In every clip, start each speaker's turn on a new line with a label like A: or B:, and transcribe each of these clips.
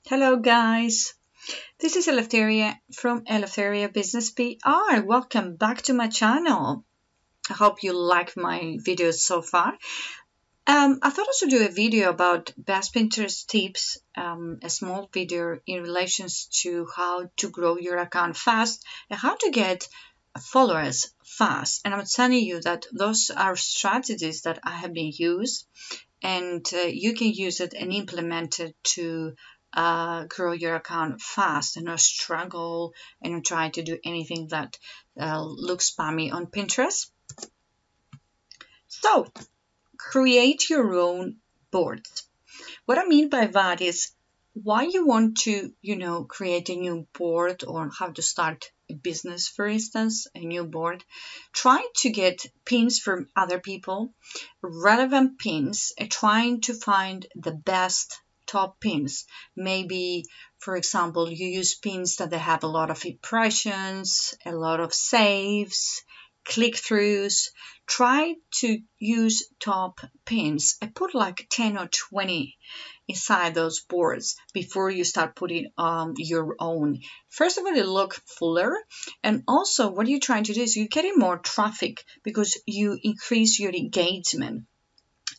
A: Hello guys, this is Eleftheria from Eleftheria Business PR. Welcome back to my channel. I hope you like my videos so far. I thought I should do a video about best Pinterest tips, a small video in relation to how to grow your account fast and how to get followers fast. And I'm telling you that those are strategies that I have been used, and you can use it and implement it to grow your account fast and not struggle and not try to do anything that looks spammy on Pinterest. So, create your own boards. What I mean by that is why you want to, create a new board or how to start a business, for instance, a new board. Try to get pins from other people, relevant pins, and trying to find the best top pins. Maybe, for example, you use pins that they have a lot of impressions, a lot of saves, click-throughs. Try to use top pins and put like 10 or 20 inside those boards before you start putting your own. First of all, it look fuller, and also what you're trying to do is you're getting more traffic because you increase your engagement.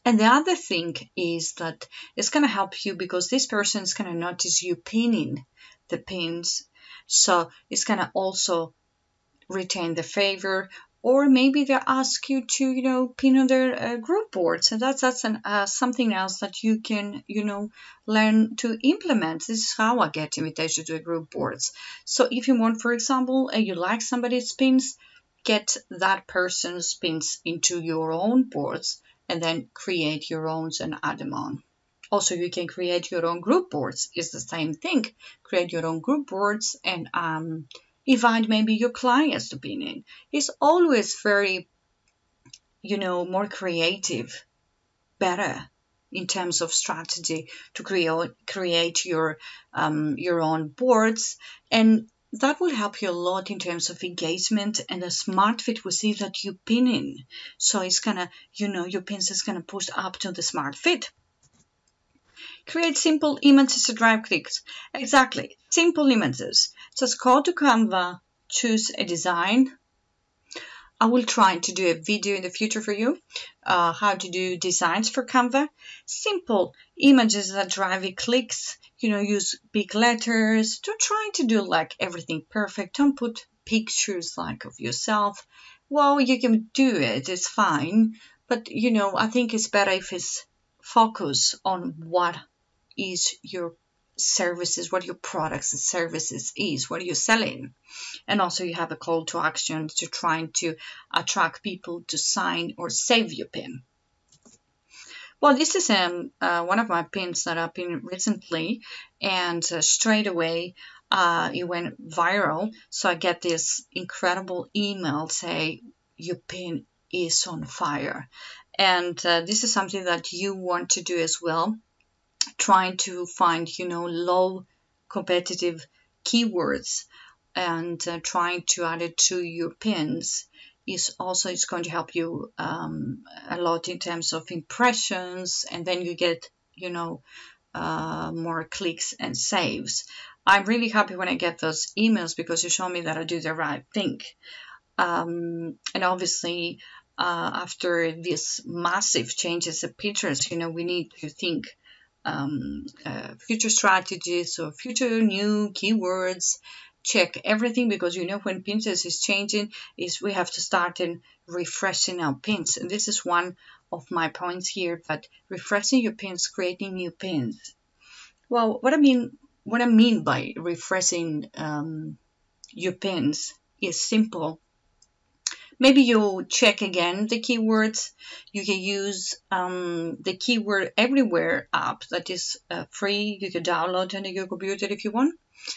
A: And the other thing is that it's going to help you because this person is going to notice you pinning the pins, so it's going to also retain the favor. Or maybe they ask you to, pin on their group boards, and that's something else that you can, learn to implement. This is how I get invitation to group boards. So if you want, for example, you like somebody's pins, get that person's pins into your own boards, and then create your own and add them on. Also, you can create your own group boards. It's the same thing. Create your own group boards and invite maybe your clients to be in. It's always very, more creative, better in terms of strategy to create your own boards, and that will help you a lot in terms of engagement. And the SmartFit will see that you pin in, so it's gonna, your pins is gonna push up to the SmartFit. Create simple images to drive clicks. Exactly, simple images. Just go to Canva, choose a design. I will try to do a video in the future for you, how to do designs for Canva. Simple images that drive clicks. Use big letters. Don't try to do like everything perfect. Don't put pictures like of yourself. Well, you can do it. It's fine. But, I think it's better if it's focus on what is your services, what your products and services is, what are you selling. And also you have a call to action to trying to attract people to sign or save your pin. Well, this is one of my pins that I've pinned recently, and straight away it went viral. So I get this incredible email say your pin is on fire. And this is something that you want to do as well. Trying to find, low competitive keywords and trying to add it to your pins is also going to help you a lot in terms of impressions, and then you get, more clicks and saves. I'm really happy when I get those emails because you show me that I do the right thing. And obviously, after these massive changes at Pinterest, we need to think future strategies or future new keywords. Check everything because when Pinterest is changing is we have to start in refreshing our pins, and this is one of my points here, that refreshing your pins, creating new pins. Well, what I mean by refreshing your pins is simple. Maybe you check again the keywords. You can use the Keyword Everywhere app that is free. You can download on your computer if you want.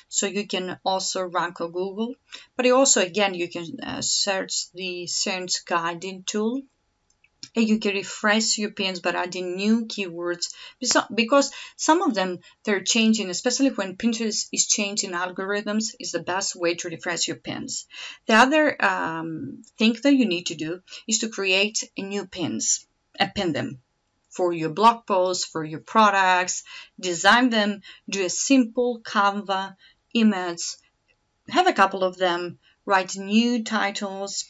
A: So you can also rank on Google. But also, again, you can search the search guiding tool. And you can refresh your pins by adding new keywords, because some of them, they're changing, especially when Pinterest is changing algorithms, is the best way to refresh your pins. The other thing that you need to do is to create a new pins and pin them. for your blog posts, for your products. Design them, do a simple Canva image, have a couple of them, write new titles,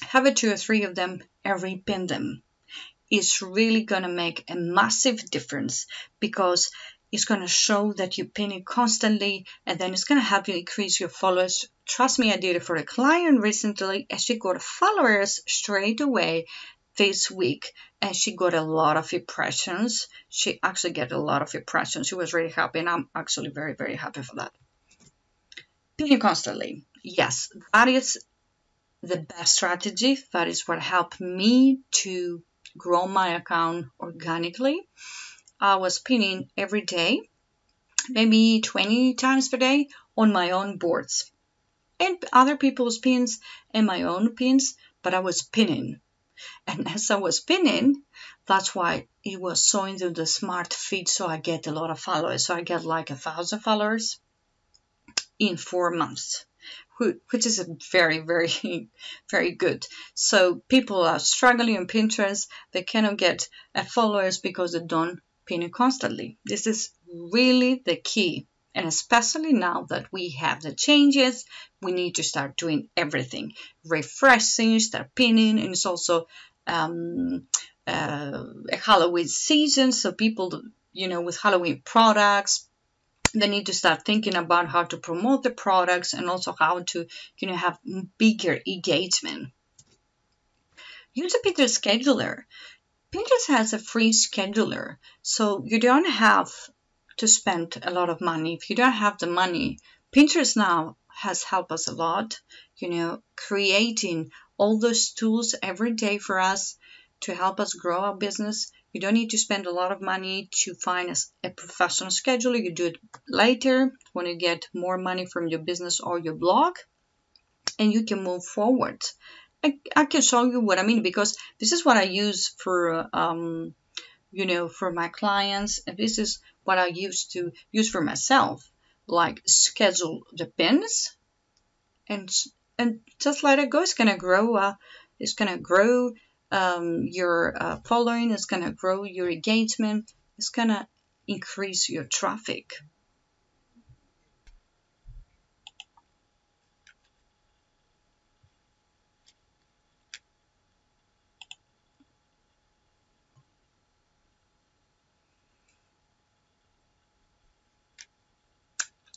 A: have a 2 or 3 of them, and repin them. It's really going to make a massive difference because it's going to show that you pin it constantly, and then it's going to help you increase your followers. Trust me, I did it for a client recently, and she got followers straight away this week, and she got a lot of impressions. She actually got a lot of impressions. She was really happy, and I'm actually very, very happy for that. Pinning constantly. Yes, that is the best strategy. That is what helped me to grow my account organically. I was pinning every day, maybe 20 times per day on my own boards and other people's pins and my own pins, but I was pinning. And as I was pinning, that's why it was showing to the smart feed, so I get a lot of followers. So I get like 1,000 followers in 4 months, which is a very, very, very good. So people are struggling on Pinterest. They cannot get followers because they don't pin it constantly. This is really the key. And especially now that we have the changes, we need to start doing everything. Refreshing, start pinning, and it's also a Halloween season. So people, with Halloween products, they need to start thinking about how to promote the products and also how to, have bigger engagement. Use a Pinterest scheduler. Pinterest has a free scheduler, so you don't have to spend a lot of money. If you don't have the money, Pinterest now has helped us a lot, creating all those tools every day for us to help us grow our business. You don't need to spend a lot of money to find a professional scheduler. You do it later when you get more money from your business or your blog, and you can move forward. I can show you what I mean, because this is what I use for for my clients, and this is what I used to use for myself, like schedule the pins, and just let it go. It's gonna grow. It's gonna grow your following. It's gonna grow your engagement. It's gonna increase your traffic.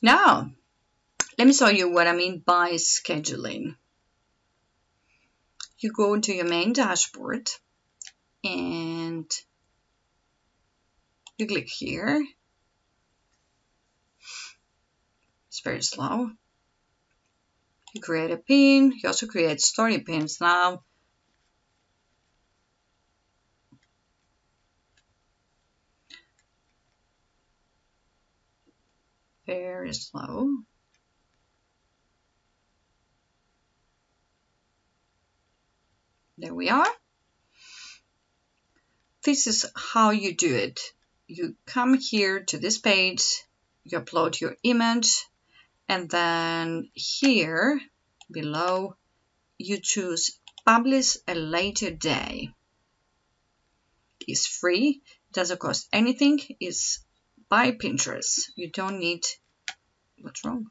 A: Now, let me show you what I mean by scheduling. You go into your main dashboard and you click here. It's very slow. You create a pin. You also create story pins now. Very slow. There we are. This is how you do it. You come here to this page, you upload your image, and then here below you choose publish a later day. It's free, doesn't cost anything, it's by Pinterest. You don't need, what's wrong?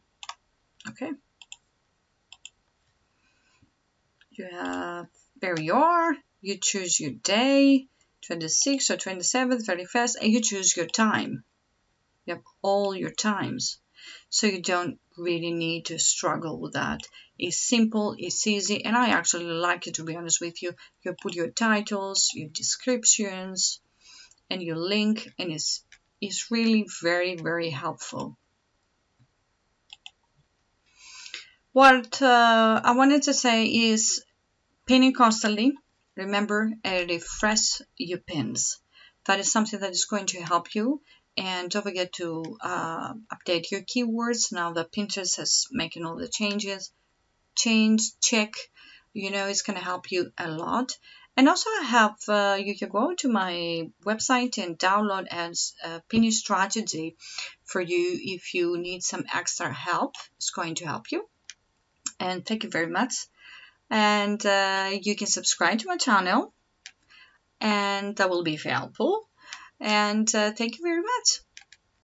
A: Okay. You have, there you are, you choose your day, 26th or 27th, 31st, and you choose your time. You have all your times. So you don't really need to struggle with that. It's simple, it's easy, and I actually like it, to be honest with you. You put your titles, your descriptions, and your link, and it's really very, very helpful. What I wanted to say is pinning constantly. Remember, refresh your pins. That is something that is going to help you. And don't forget to update your keywords now that Pinterest has making all the changes. Check, it's going to help you a lot. And also I have, you can go to my website and download as a pinning strategy for you if you need some extra help. It's going to help you. And thank you very much. And you can subscribe to my channel. and that will be helpful. And thank you very much.